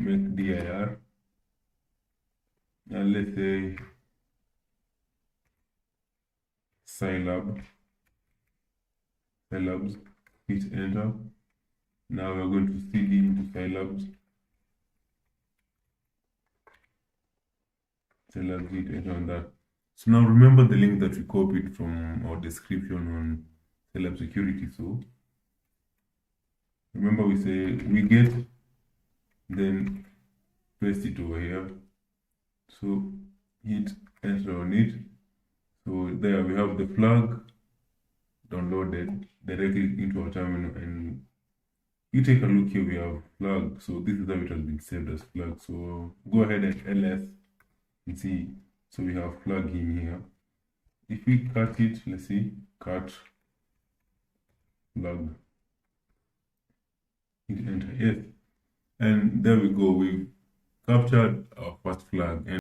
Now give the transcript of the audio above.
make dir, and let's say Cylabs, hit enter. Now we're going to cd into Cylabs, hit enter on that. So now remember the link that we copied from our description on Cylab Security. So remember we say we get, then paste it over here. So hit enter on it. So there we have the flag downloaded directly into our terminal, and you take a look here, we have flag. So this is how it has been saved as flag. So go ahead and ls and see. So we have flag in here. If we cut it, let's see, cut flag, hit enter, yes, and there we go, we've captured our first flag. And